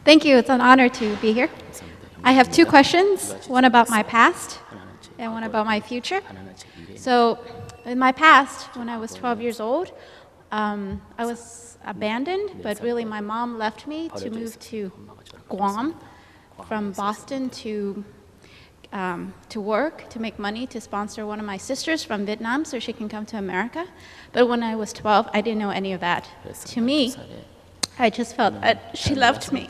Thank you. It's an honor to be here. I have two questions, one about my past and one about my future. So, in my past, when I was 12 years old, I was abandoned, but really my mom left me to move to Guam from Boston to work, to make money, to sponsor one of my sisters from Vietnam so she can come to America. But when I was 12, I didn't know any of that. To me, I just felt that she loved me,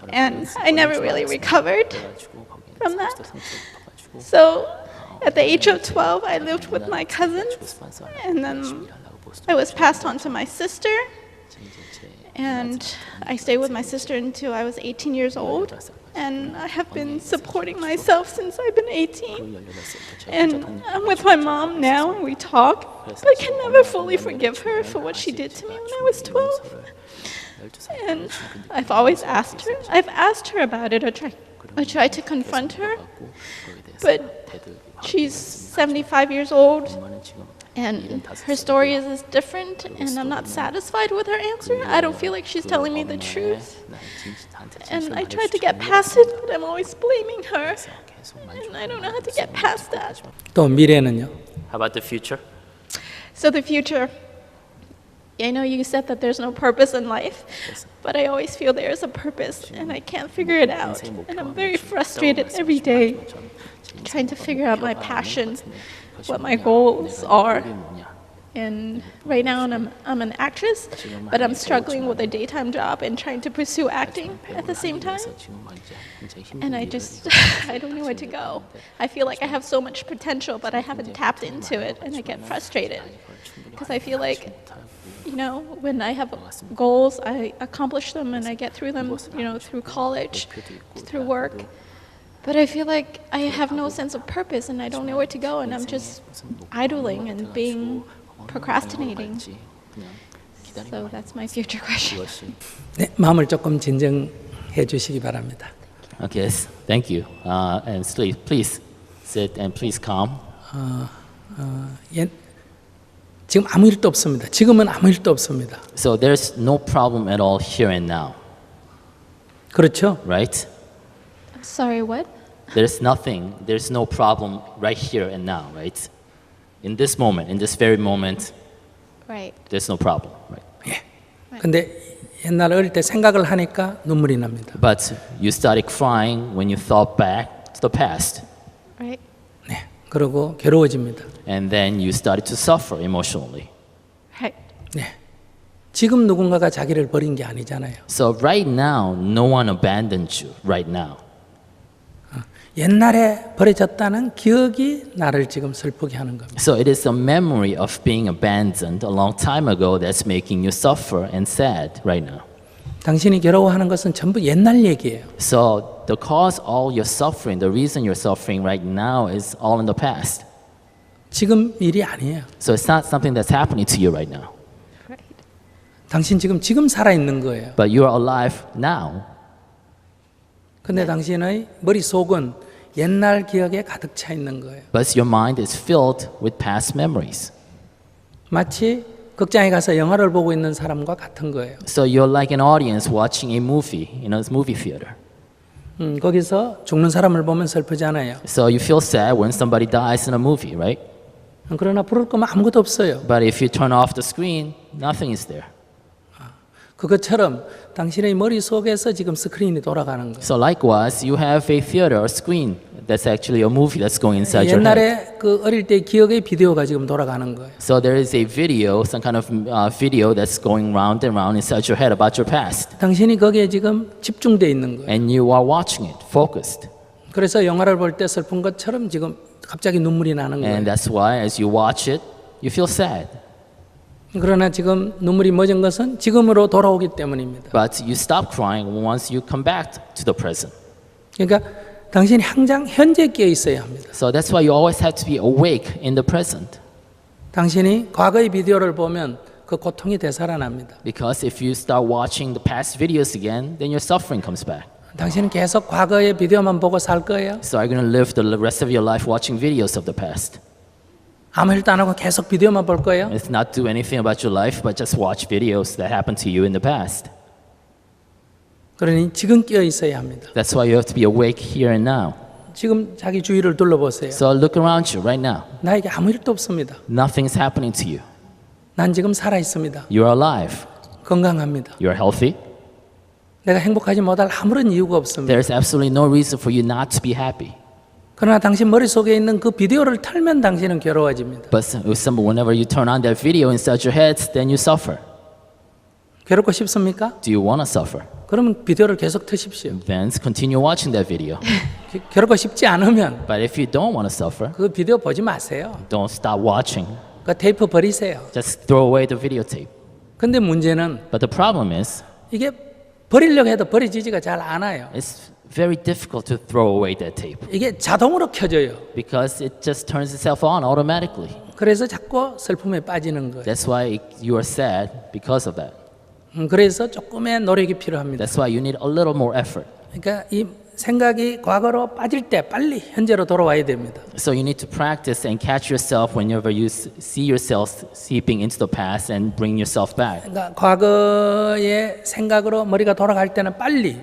and I never really recovered from that. So at the age of 12, I lived with my cousins, and then I was passed on to my sister, and I stayed with my sister until I was 18 years old, and I have been supporting myself since I've been 18. And I'm with my mom now, and we talk, but I can never fully forgive her for what she did to me when I was 12. And I've always asked her. I've asked her about it. I tried to confront her, but she's 75 years old, and her story is different, and I'm not satisfied with her answer. I don't feel like she's telling me the truth. And I tried to get past it, but I'm always blaming her, and I don't know how to get past that. 또 미래는요? How about the future? So the future. I know you said that there's no purpose in life, but I always feel there is a purpose, and I can't figure it out. And I'm very frustrated every day, trying to figure out my passion, what my goals are. And right now I'm an actress, but I'm struggling with a daytime job and trying to pursue acting at the same time. And I don't know where to go. I feel like I have so much potential, but I haven't tapped into it, and I get frustrated because I feel like, when I have goals, I accomplish them and I get through them, through college, through work. But I feel like I have no sense of purpose and I don't know where to go, and I'm just idling and procrastinating. So that's my future question. 네, 마음을 조금 진정해 주시기 바랍니다. Okay, yes, thank you. And please sit and please calm. 지금 아무 일도 없습니다. 지금은 아무 일도 없습니다. So there's no problem at all here and now, 그렇죠? right? Sorry, what? There's no problem right here and now, right? In this moment, in this very moment, Right. there's no problem, right? 예. 근데 옛날 어릴 때 생각을 하니까 눈물이 납니다. But you started crying when you thought back to the past, Right. 네. 그리고 괴로워집니다. and then you started to suffer emotionally. Right. 네. 지금 누군가가 자기를 버린 게 아니잖아요. So right now, no one abandoned you right now. 옛날에 버려졌다는 기억이 나를 지금 슬프게 하는 겁니다. So it is a memory of being abandoned a long time ago that's making you suffer and sad right now. 당신이 괴로워하는 것은 전부 옛날 얘기예요. So the cause all your suffering, the reason you're suffering right now is all in the past. 지금 일이 아니에요. So it's not something that's happening to you right now. Right. 당신 지금 살아 있는 거예요. But you are alive now. 근데 당신의 머릿속은 옛날 기억에 가득 차 있는 거예요. But your mind is filled with past memories. 마치 극장에 가서 영화를 보고 있는 사람과 같은 거예요. So you're like an audience watching a movie in a movie theater. 거기서 죽는 사람을 보면 슬프잖아요. So you feel sad when somebody dies in a movie, right? 그러나 부를 거면 아무것도 없어요. But if you turn off the screen, nothing is there. 그것처럼 당신의 머릿속에서 지금 스크린이 돌아가는 거예요. So likewise, you have a theater or screen that's actually a movie that's going inside your head. 옛날에 그 어릴 때 기억의 비디오가 지금 돌아가는 거예요. So there is a video, some kind of video that's going round and round inside your head about your past. 당신이 거기에 지금 집중돼 있는 거예요. And you are watching it, focused. 그래서 영화를 볼 때 슬픈 것처럼 지금 갑자기 눈물이 나는 거예요. And that's why as you watch it, you feel sad. 그러나 지금 눈물이 멎은 것은 지금으로 돌아오기 때문입니다. But you stop crying once you come back to the present. 그러니까 당신이 항상 현재 깨어 있어야 합니다. So that's why you always have to be awake in the present. 당신이 과거의 비디오를 보면 그 고통이 되살아납니다. Because if you start watching the past videos again, then your suffering comes back. 당신은 계속 과거의 비디오만 보고 살 거예요? So are you going to live the rest of your life watching videos of the past? 아무 일도 안 하고 계속 비디오만 볼 거예요? It's not do anything about your life, but just watch videos that happened to you in the past. 그러니 지금 깨어 있어야 합니다. That's why you have to be awake here and now. 지금 자기 주위를 둘러보세요. So look around you right now. 나에게 아무 일도 없습니다. Nothing's happening to you. 난 지금 살아 있습니다. You're alive. 건강합니다. You're healthy. 내가 행복하지 못할 아무런 이유가 없습니다. There's absolutely no reason for you not to be happy. 그러나 당신 머릿속에 있는 그 비디오를 틀면 당신은 괴로워집니다. But whenever you turn on that video inside your head, then you suffer. 괴롭고 싶습니까? Do you want to suffer? 그러면 비디오를 계속 트십시오. Then continue watching that video. 괴롭고 싶지 않으면 But if you don't want to suffer, 그 비디오 보지 마세요. don't stop watching. 그 테이프 버리세요. Just throw away the videotape. 근데 문제는 But the problem is, 이게 버리려고 해도 버려지지가 잘 않아요. it's very difficult to throw away that tape 이게 자동으로 켜져요. because it just turns itself on automatically. 그래서 자꾸 슬픔에 빠지는 거예요. That's why you are sad because of that. 그래서 조금의 노력이 필요합니다. That's why you need a little more effort. 그러니까 이 생각이 과거로 빠질 때 빨리 현재로 돌아와야 됩니다. So you need to practice and catch yourself whenever you see yourself seeping into the past and bring yourself back. 그러니까 과거의 생각으로 머리가 돌아갈 때는 빨리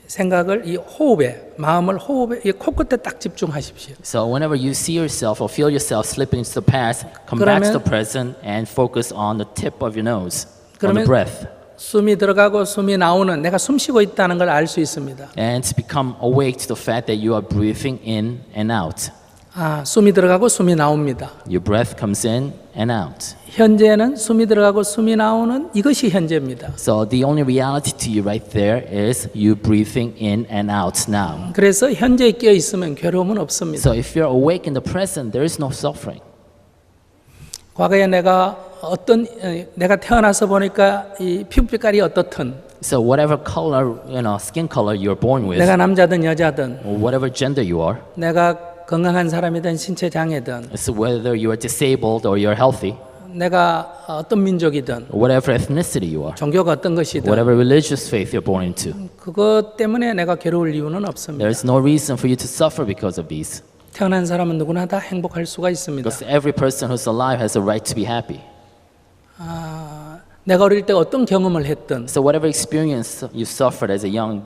생각을 이 호흡에, 마음을 호흡에, 이 코끝에 딱 집중하십시오. So whenever you see yourself or feel yourself slipping into the past, come back to the present and focus on the tip of your nose, on the 그러면 breath. 숨이 들어가고 숨이 나오는 내가 숨 쉬고 있다는 걸 알 수 있습니다. And to become awake to the fact that you are breathing in and out. 아, 숨이 들어가고 숨이 나옵니다. Your breath comes in and out. 현재는 숨이 들어가고 숨이 나오는 이것이 현재입니다. So the only reality to you right there is you breathing in and out now. 그래서 현재에 끼어 있으면 괴로움은 없습니다. So if you're awake in the present, there is no suffering. 과거에 내가 태어나서 보니까 이 피부빛깔이 어떻든 So whatever color, skin color you're born with, 내가 남자든 여자든 or whatever gender you are, 내가 건강한 사람이든 신체 장애든 so whether you are disabled or you're healthy, 내가 어떤 민족이든 or whatever ethnicity you are, 종교가 어떤 것이든 whatever religious faith you're born into, 그것 때문에 내가 괴로울 이유는 없습니다. there is no reason for you to suffer because of these. 태어난 사람은 누구나 다 행복할 수가 있습니다. Because every person who's alive has a right to be happy. 내가 어릴 때 어떤 경험을 했든 So whatever experience you suffered as a young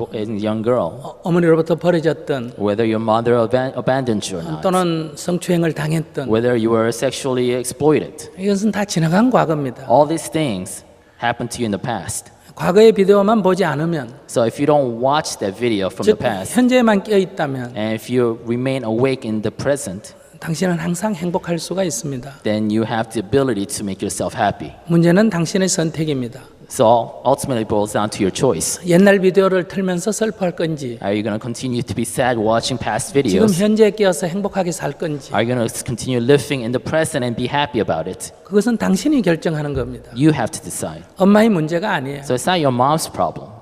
girl, 어머니로부터 버려졌든 whether your mother abandoned you or not, 또는 성추행을 당했든 whether you were sexually exploited, 이것은 다 지나간 과거입니다. all these things happened to you in the past. 과거의 비디오만 보지 않으면 So if you don't watch that video from the 즉 past, 현재에만 끼어 있다면 and if you remain awake in the present, 당신은 항상 행복할 수가 있습니다. then you have the ability to make yourself happy. 문제는 당신의 선택입니다. So ultimately it boils down to your choice. 옛날 비디오를 틀면서 슬퍼할 건지 Are you going to continue to be sad watching past 지금 videos? 현재에 끼어서 행복하게 살 건지 Are you going to continue living in the present and be happy about it? 그것은 당신이 결정하는 겁니다. You have to decide. 엄마의 문제가 아니에요. So it's not your mom's problem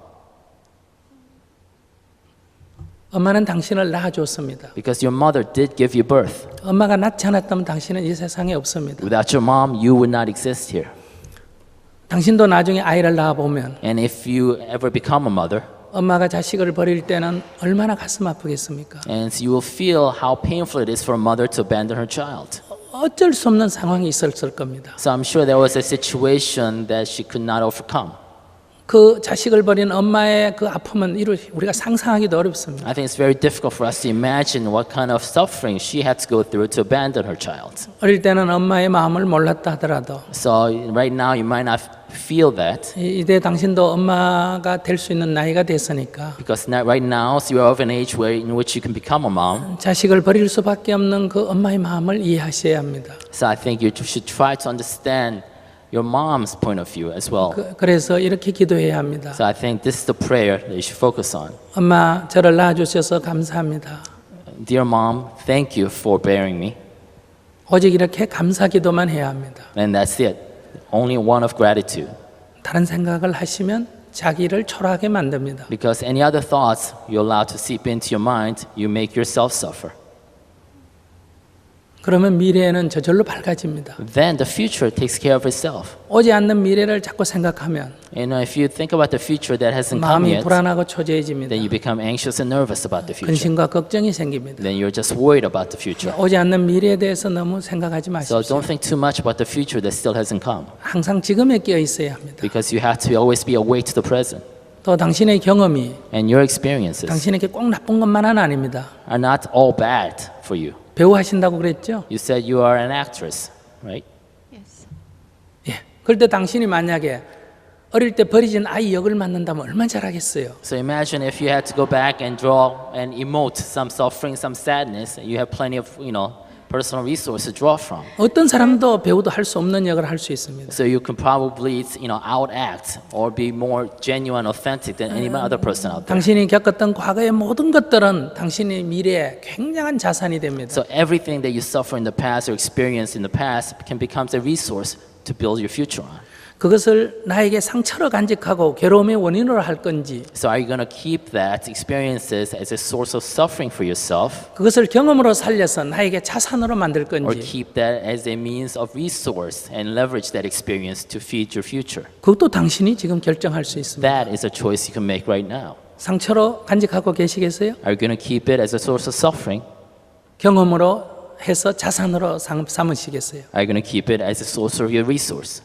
엄마는 당신을 낳아줬습니다. because your mother did give you birth. 엄마가 낳지 않았다면 당신은 이 세상에 없습니다. Without your mom, you would not exist here. 당신도 나중에 아이를 낳아보면 And if you ever become a mother, 엄마가 자식을 버릴 때는 얼마나 가슴 아프겠습니까? and you will feel how painful it is for a mother to abandon her child. 어쩔 수 없는 상황이 있었을 겁니다. So I'm sure there was a situation that she could not overcome. 그 자식을 버린 엄마의 그 아픔은 우리가 상상하기도 어렵습니다. I think it's very difficult for us to imagine what kind of suffering she had to go through to abandon her child. 어릴 때는 엄마의 마음을 몰랐다 하더라도 So right now you might not feel that 이제 당신도 엄마가 될 수 있는 나이가 됐으니까 because right now so you are of an age in which you can become a mom. 자식을 버릴 수밖에 없는 그 엄마의 마음을 이해하셔야 합니다. So I think you should try to understand your mom's point of view as well. 그래서 이렇게 기도해야 합니다. So I think this is the prayer that you should focus on. 엄마 저를 낳아주셔서 감사합니다. Dear mom, thank you for bearing me. 오직 이렇게 감사 기도만 해야 합니다. And that's it. Only one of gratitude. 다른 생각을 하시면 자기를 초라하게 만듭니다. Because any other thoughts you allow to seep into your mind, you make yourself suffer. 그러면 미래에는 저절로 밝아집니다. Then the future takes care of itself. 오지 않는 미래를 자꾸 생각하면 If you think about the future that hasn't come 마음이 yet, 불안하고 초조해집니다. then you become anxious and nervous about the future. 근심과 걱정이 생깁니다. Then you're just worried about the future. 오지 않는 미래에 대해서 너무 생각하지 So 마십시오. don't think too much about the future that still hasn't come. 항상 지금에 끼어 있어야 합니다. Because you have to always be awake to the present. 또 당신의 경험이 And your experiences 당신에게 꼭 나쁜 것만은 아닙니다. are not all bad for you. 배우 하신다고 그랬죠? You said you are an actress, right? Yes. 예. 그럴 때 당신이 만약에 어릴 때 버려진 아이 역을 맡는다면 얼마나 잘하겠어요. So imagine if you had to go back and draw and emote some suffering, some sadness. You have plenty of, personal resources to draw from. 어떤 사람도 배우도 할 수 없는 역을 할 수 있습니다. So you can probably, outact or be more genuine, authentic than any other person out there. 당신이 겪었던 과거의 모든 것들은 당신의 미래에 굉장한 자산이 됩니다. So everything that you suffer in the past or experience in the past can become a resource to build your future on. 그것을 나에게 상처로 간직하고 괴로움의 원인으로 할 건지 So are you going to keep that experiences as a source of suffering for yourself, 그것을 경험으로 살려서 나에게 자산으로 만들 or 건지 keep that as a means of resource and leverage that experience to feed your future? 그것도 당신이 지금 결정할 수 있습니다. That is a choice you can make right now. 상처로 간직하고 계시겠어요? Are you going to keep it as a source of suffering? 경험으로 해서 자산으로 삼으시겠어요? Are you going to keep it as a source of your resource?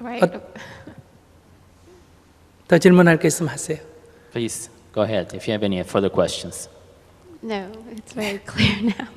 Right. 더 질문할 게 있으면 하세요. Please go ahead if you have any further questions. No, it's very clear now.